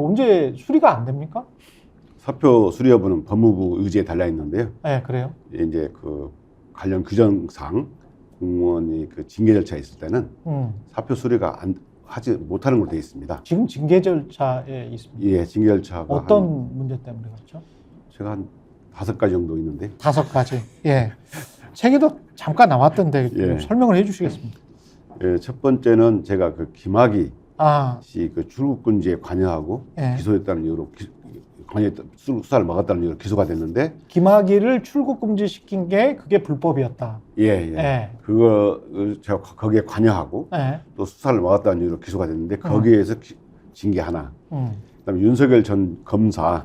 언제 수리가 안 됩니까? 사표 수리 여부는 법무부 의지에 달려 있는데요. 네, 그래요. 이제 그 관련 규정상 공무원이 그 징계 절차에 있을 때는 사표 수리가 하지 못하는 걸로 되어 있습니다. 지금 징계 절차에 있습니다. 예, 징계 절차가 어떤 문제 때문에 그렇죠? 제가 한 5가지 정도 있는데. 5가지. 예. 책에도 잠깐 나왔던데 예. 설명을 해주시겠습니까? 예, 첫 번째는 제가 그 김학의 아, 씨 그 출국금지에 관여하고 예. 기소했다는 이유로 수사를 막았다는 이유로 기소가 됐는데. 김학의를 출국 금지시킨 게 그게 불법이었다. 예, 예. 예. 그거 제가 거기에 관여하고 예. 또 수사를 막았다는 이유로 기소가 됐는데 거기에서 징계 하나. 그다음에 윤석열 전 검사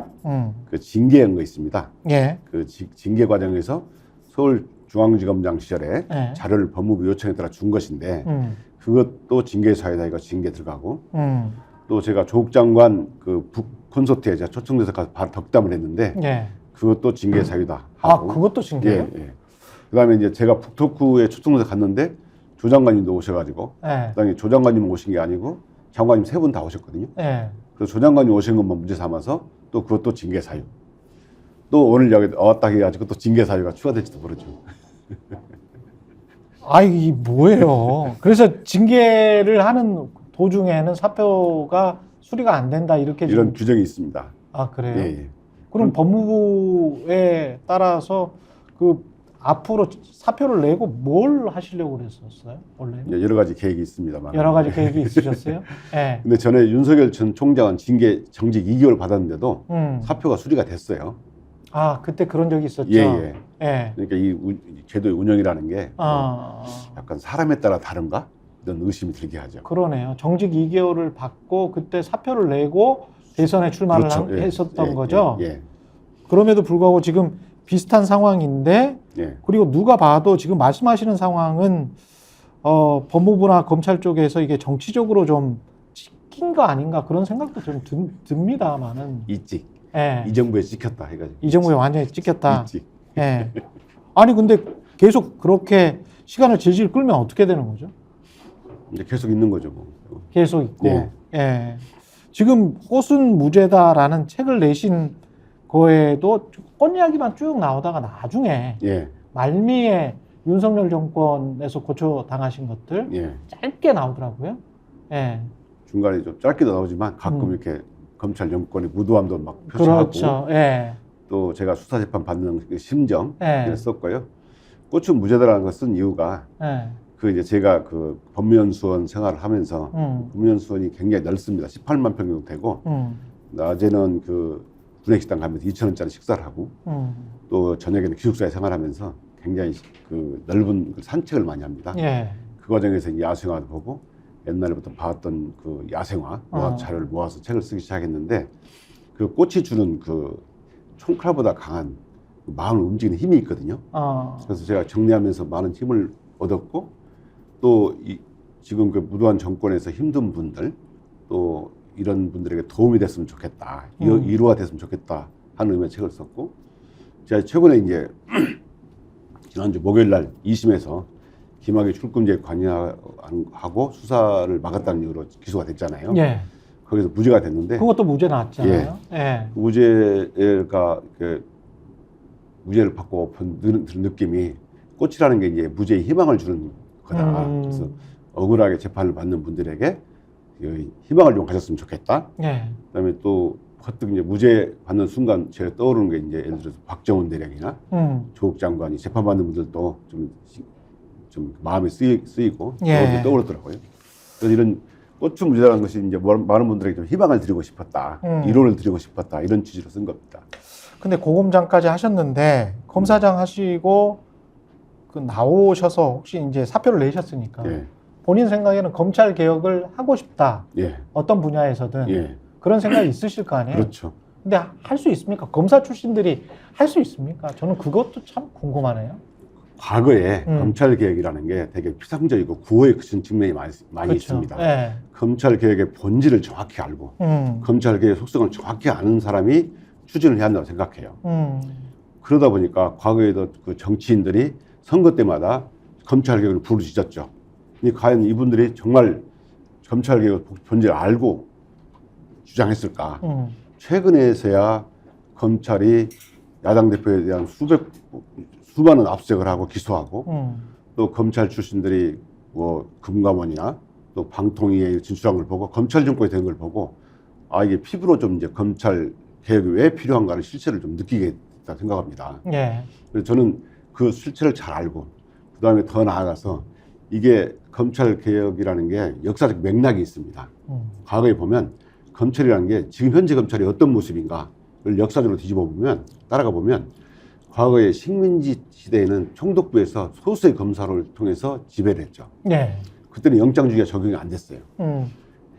그 징계한 거 있습니다. 예. 그 징계 과정에서 서울중앙지검장 시절에 예. 자료를 법무부 요청에 따라 준 것인데 그것도 징계 사유다 이거 징계 들어가고 또 제가 조국 장관 그 북 콘서트에 제가 초청돼서 가서 바로 덕담을 했는데 예. 그것도 징계 사유다 아, 하고. 그것도 징계예요? 예, 예. 그다음에 이제 제가 북토크에 초청돼서 갔는데 조 장관님도 오셔가지고 예. 그다음에 조 장관님 오신 게 아니고 장관님 3분 다 오셨거든요. 예. 그래서 조 장관님 오신 것만 문제 삼아서 또 그것도 징계 사유. 또 오늘 여기 왔다 해가지고 또 징계 사유가 추가될지도 모르죠. 아, 이게 뭐예요? 그래서 징계를 하는 도중에는 사표가 수리가 안 된다 이렇게 이런 규정이 있습니다. 아, 그래요? 예, 예. 그럼 법무부에 따라서 그 앞으로 사표를 내고 뭘 하시려고 그랬었어요? 원래 여러 가지 계획이 있습니다만. 여러 가지 계획이 있으셨어요? 예. 근데 전에 윤석열 전 총장은 징계 정직 2개월 받았는데도 사표가 수리가 됐어요. 아, 그때 그런 적이 있었죠. 예, 예. 예. 그러니까 이 제도의 운영이라는 게 아, 약간 사람에 따라 다른가? 이런 의심이 들게 하죠. 그러네요. 정직 2개월을 받고 그때 사표를 내고 대선에 출마를 그렇죠. 예, 했었던 예, 거죠. 예, 그럼에도 불구하고 지금 비슷한 상황인데 예. 그리고 누가 봐도 지금 말씀하시는 상황은 법무부나 검찰 쪽에서 이게 정치적으로 좀 찍힌 거 아닌가 그런 생각도 좀 듭니다만은. 있지. 예. 이 정부에 찍혔다 해가지고. 이 정부에 완전히 찍혔다. 있지. 예. 아니 근데 계속 그렇게 시간을 질질 끌면 어떻게 되는 거죠? 이제 계속 있는 거죠, 뭐. 계속 있고. 네. 예. 지금 꽃은 무죄다라는 책을 내신 거에도 꽃 이야기만 쭉 나오다가 나중에 예, 말미에 윤석열 정권에서 고쳐 당하신 것들 예. 짧게 나오더라고요. 예. 중간에 좀 짧게도 나오지만 가끔 이렇게 검찰 정권의 무도함도 막 표시하고. 그렇죠. 예. 또 제가 수사재판 받는 그 심정 예. 썼고요. 꽃은 무죄다라는 걸 쓴 이유가 예. 그 이제 제가 그 법무연수원 생활을 하면서 법무연수원이 굉장히 넓습니다. 18만 평 정도 되고 낮에는 그 구내식당 가면서 2,000원짜리 식사를 하고 또 저녁에는 기숙사에 생활하면서 굉장히 그 넓은 산책을 많이 합니다. 예. 그 과정에서 야생화도 보고 옛날부터 봤던 그 야생화 자료를 모아서 책을 쓰기 시작했는데 그 꽃이 주는 그 총칼보다 강한 마음을 움직이는 힘이 있거든요. 그래서 제가 정리하면서 많은 힘을 얻었고 또 지금 그 무도한 정권에서 힘든 분들 또 이런 분들에게 도움이 됐으면 좋겠다. 이루가 됐으면 좋겠다 하는 의미의 책을 썼고 제가 최근에 이제 지난주 목요일 날 2심에서 김학의 출금죄에 관여하고 수사를 막았다는 이유로 기소가 됐잖아요. 예. 거기서 무죄가 됐는데 그것도 무죄 나왔잖아요. 예. 무죄가 무죄를 받고 든 느낌이 꽃이라는 게 이제 무죄의 희망을 주는 거다. 그래서 억울하게 재판을 받는 분들에게 희망을 좀 가졌으면 좋겠다. 예. 그다음에 또 퍼뜩 이제 무죄 받는 순간 제가 떠오르는 게 이제 예를 들어서 박정훈 대령이나 조국 장관이 재판받는 분들도 좀 마음이 쓰이고 예. 떠오르더라고요. 그래서 이런 꽃은 무죄라는 것이 이제 많은 분들에게 좀 희망을 드리고 싶었다, 위로를 드리고 싶었다 이런 취지로 쓴 겁니다. 근데 고검장까지 하셨는데 검사장 하시고 그 나오셔서 혹시 이제 사표를 내셨으니까 예. 본인 생각에는 검찰 개혁을 하고 싶다. 예. 어떤 분야에서든 예. 그런 생각이 있으실 거 아니에요. 그렇죠. 근데 할 수 있습니까? 검사 출신들이 할 수 있습니까? 저는 그것도 참 궁금하네요. 과거에 검찰 개혁이라는 게 되게 피상적이고 구호에 그친 측면이 많이 그렇죠. 있습니다. 예. 검찰 개혁의 본질을 정확히 알고 검찰 개혁의 속성을 정확히 아는 사람이 추진을 해야 한다고 생각해요. 그러다 보니까 과거에도 그 정치인들이 선거 때마다 검찰 개혁을 부르짖었죠. 근데 과연 이분들이 정말 검찰 개혁 본질을 알고 주장했을까? 최근에서야 검찰이 야당 대표에 대한 수많은 압수수색을 하고 기소하고 또 검찰 출신들이 뭐 금감원이나 또 방통위에 진출한 걸 보고 검찰 정권이 된 걸 보고 아 이게 피부로 좀 이제 검찰 개혁이 왜 필요한가를 실체를 좀 느끼게 됐다 생각합니다. 예. 그래서 저는 그 실체를 잘 알고 그 다음에 더 나아가서 이게 검찰 개혁이라는 게 역사적 맥락이 있습니다. 과거에 보면 검찰이라는 게 지금 현재 검찰이 어떤 모습인가를 역사적으로 뒤집어 보면 따라가 보면 과거에 식민지 시대에는 총독부에서 소수의 검사를 통해서 지배를 했죠. 예. 그때는 영장주의가 적용이 안 됐어요.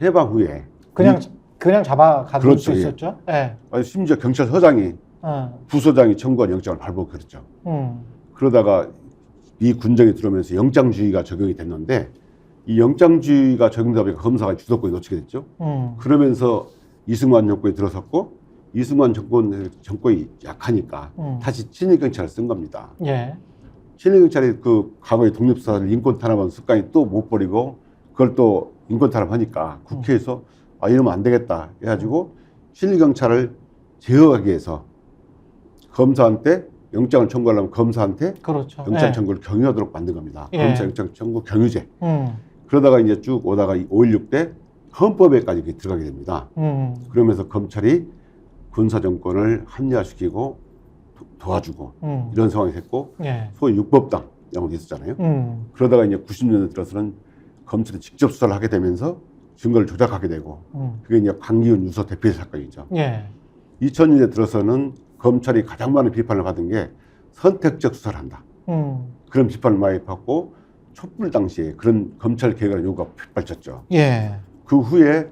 해방 후에 그냥 잡아가둘 그렇죠, 수 있었죠. 예. 아니, 심지어 경찰서장이 부서장이 청구한 영장을 발부하고 그랬죠. 그러다가 이 군정이 들어오면서 영장주의가 적용이 됐는데 이 영장주의가 적용되다 보니까 검사가 주도권이 놓치게 됐죠. 그러면서 이승만 정권이 들어섰고 이승만 정권이 약하니까 다시 친일경찰을 쓴 겁니다. 예. 친일경찰이 그 과거의 독립사를 인권 탄압한 습관이 또 못 버리고 그걸 또 인권 탄압하니까 국회에서 아 이러면 안 되겠다 해가지고 친일경찰을 제어하기 위해서 검사한테 영장을 청구하려면 검사한테 그렇죠. 영장 예. 청구를 경유하도록 만든 겁니다. 예. 검사 영장 청구 경유제. 음. 그러다가 이제 쭉 오다가 5.16 때 헌법에까지 들어가게 됩니다. 그러면서 검찰이 군사 정권을 합리화시키고 도와주고 이런 상황이 됐고 예. 소위 육법당 이런 것도 있었잖아요. 그러다가 이제 90년대 들어서는 검찰이 직접 수사를 하게 되면서 증거를 조작하게 되고 그게 이제 강기훈 유서 대피 사건이죠. 예. 2000년대 들어서는 검찰이 가장 많은 비판을 받은 게 선택적 수사를 한다. 그런 비판을 많이 받고 촛불 당시에 그런 검찰 개혁의 요구가 빗발쳤죠. 예. 그 후에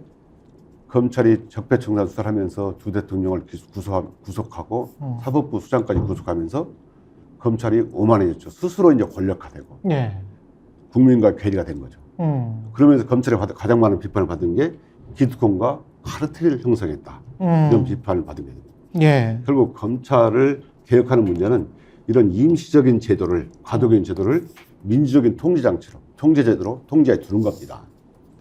검찰이 적폐청산 수사를 하면서 두 대통령을 구속하고 사법부 수장까지 구속하면서 검찰이 오만해졌죠. 스스로 이제 권력화되고 예. 국민과 괴리가 된 거죠. 그러면서 검찰이 가장 많은 비판을 받은 게 기득권과 카르텔을 형성했다. 이런 비판을 받은 거예요. 예. 결국 검찰을 개혁하는 문제는 이런 임시적인 제도를, 과도적인 제도를 민주적인 통제장치로, 통제제도로 통제해 두는 겁니다.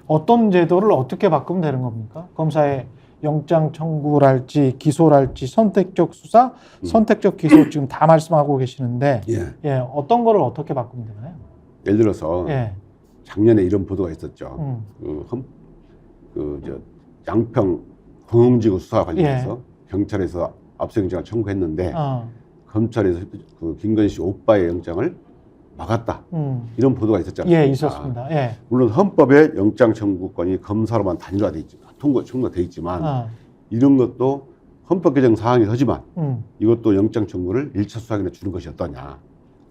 어떤 제도를 어떻게 바꾸면 되는 겁니까? 검사의 영장 청구랄지 기소랄지 선택적 수사, 선택적 기소 지금 다 말씀하고 계시는데 예, 어떤 거를 어떻게 바꾸면 되나요? 예를 들어서 예. 작년에 이런 보도가 있었죠. 양평 공영지구 수사 관련해서 경찰에서 압수영장을 청구했는데 검찰에서 그 김건희 씨 오빠의 영장을 막았다. 이런 보도가 있었지 않습니까? 예, 있었습니다. 예. 물론 헌법에 영장 청구권이 검사로만 단일화돼 있지만 청구돼 있지만 이런 것도 헌법 개정 사항이 서지만 이것도 영장 청구를 1차 수사기관에 주는 것이 어떠냐.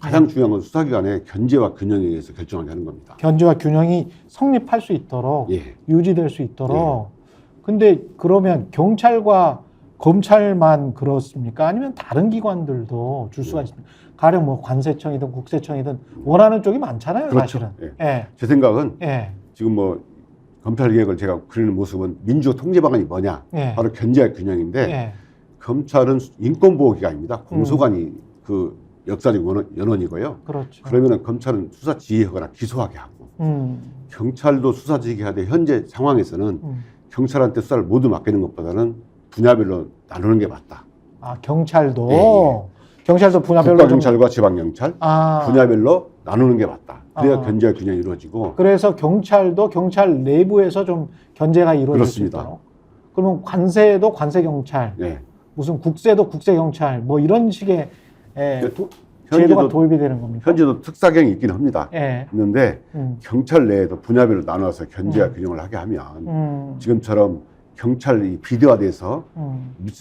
가장 중요한 건 수사기관의 견제와 균형에 의해서 결정하게 하는 겁니다. 견제와 균형이 성립할 수 있도록 유지될 수 있도록. 근데 그러면 경찰과 검찰만 그렇습니까? 아니면 다른 기관들도 줄 수가 있습니까? 가령 뭐 관세청이든 국세청이든 원하는 쪽이 많잖아요, 그렇죠. 사실은. 제 생각은 예. 지금 뭐 검찰 개혁을 제가 그리는 모습은 민주적 통제 방안이 뭐냐? 바로 견제와 균형인데 검찰은 인권보호기관입니다. 공소관이 그 역사적 연원이고요. 그렇죠. 그러면은 검찰은 수사 지휘하거나 기소하게 하고 경찰도 수사 지휘하되 현재 상황에서는 경찰한테 수사를 모두 맡기는 것보다는 분야별로 나누는 게 맞다. 아, 경찰도 경찰도 분야별로 국가경찰과 지방경찰 분야별로 나누는 게 맞다. 그래야 견제와 균형이 이루어지고. 그래서 경찰도 경찰 내부에서 좀 견제가 이루어질 수 있도록. 그러면 관세도 관세경찰, 무슨 국세도 국세경찰, 뭐 이런 식의 제도가 도입이 되는 겁니까? 현재도 특사경이 있긴 합니다. 있는데 경찰 내에도 분야별로 나눠서 견제와 균형을 하게 하면 지금처럼 경찰이 비대화돼서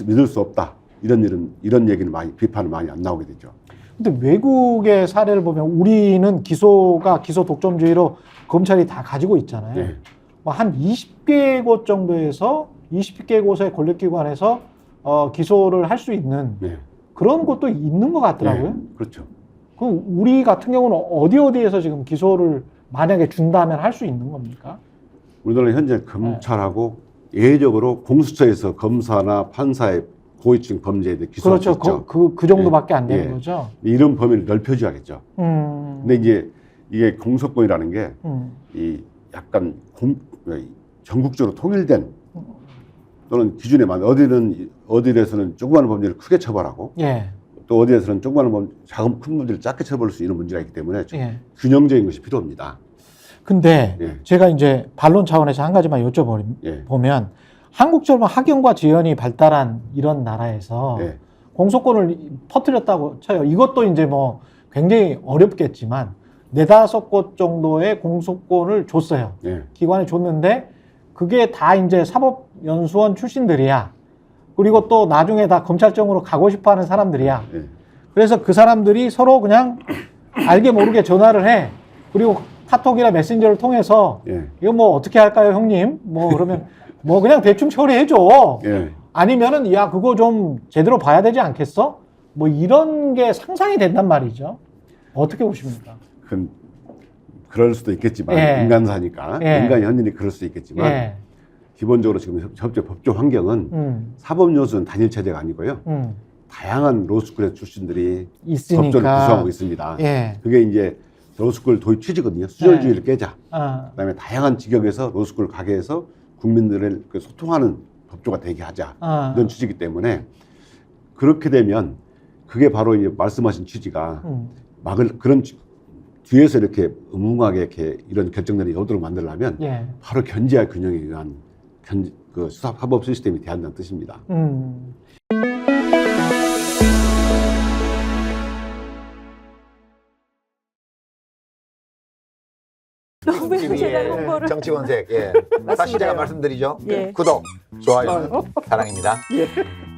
믿을 수 없다. 이런 얘기는 많이 비판을 많이 안 나오게 되죠. 근데 외국의 사례를 보면 우리는 기소 독점주의로 검찰이 다 가지고 있잖아요. 뭐 한 20개 곳 정도에서 20개 곳의 권력기관에서 기소를 할 수 있는 그런 곳도 있는 것 같더라고요. 그렇죠. 그럼 우리 같은 경우는 어디에서 지금 기소를 만약에 준다면 할 수 있는 겁니까? 우리나라 현재 검찰하고 예외적으로 공수처에서 검사나 판사의 고위층 범죄에 대해 기소할 수 있죠. 그 정도밖에 안 되는 거죠. 이런 범위를 넓혀줘야겠죠. 근데 이제 이게 공소권이라는 게 이 약간 전국적으로 통일된 또는 기준에 맞는 어디에서는 조그마한 범죄를 크게 처벌하고 예. 또 어디에서는 조그마한 큰 범죄를 작게 처벌할 수 있는 문제가 있기 때문에 좀 예. 균형적인 것이 필요합니다. 근데 예. 제가 이제 반론 차원에서 한 가지만 여쭤보면 예. 한국처럼 학연과 지연이 발달한 이런 나라에서 예. 공소권을 퍼뜨렸다고 쳐요. 이것도 이제 뭐 굉장히 어렵겠지만 네다섯 곳 정도의 공소권을 줬어요. 예. 기관에 줬는데 그게 다 이제 사법연수원 출신들이야. 그리고 또 나중에 다 검찰청으로 가고 싶어 하는 사람들이야. 예. 그래서 그 사람들이 서로 그냥 알게 모르게 전화를 해. 그리고 카톡이나 메신저를 통해서 예. 이거 뭐 어떻게 할까요, 형님? 뭐 그러면 뭐 그냥 대충 처리해줘. 예. 아니면은 야 그거 좀 제대로 봐야 되지 않겠어? 뭐 이런 게 상상이 된단 말이죠. 어떻게 보십니까? 그럴 수도 있겠지만 예. 인간사니까 예. 인간의 현인이 그럴 수도 있겠지만 예. 기본적으로 지금 법조 환경은 사법연수는 단일 체제가 아니고요. 다양한 로스쿨의 출신들이 있으니까. 법조를 구성하고 있습니다. 예. 그게 이제 로스쿨 도입 취지거든요. 수절주의를 깨자. 그다음에 다양한 직역에서 로스쿨 가게 해서 국민들을 소통하는 법조가 되게 하자. 이런 취지이기 때문에 그렇게 되면 그게 바로 이제 말씀하신 취지가 그런 뒤에서 이렇게 음흉하게 이렇게 이런 결정들이 오도록 만들려면 예. 바로 견제와 균형에 의한 그 사법 시스템이 대한다는 뜻입니다. 너무 현실한 홍보를. 정치권색. 예. 다시 맞습니다. 제가 말씀드리죠. 예. 구독, 좋아요, 사랑입니다. 예.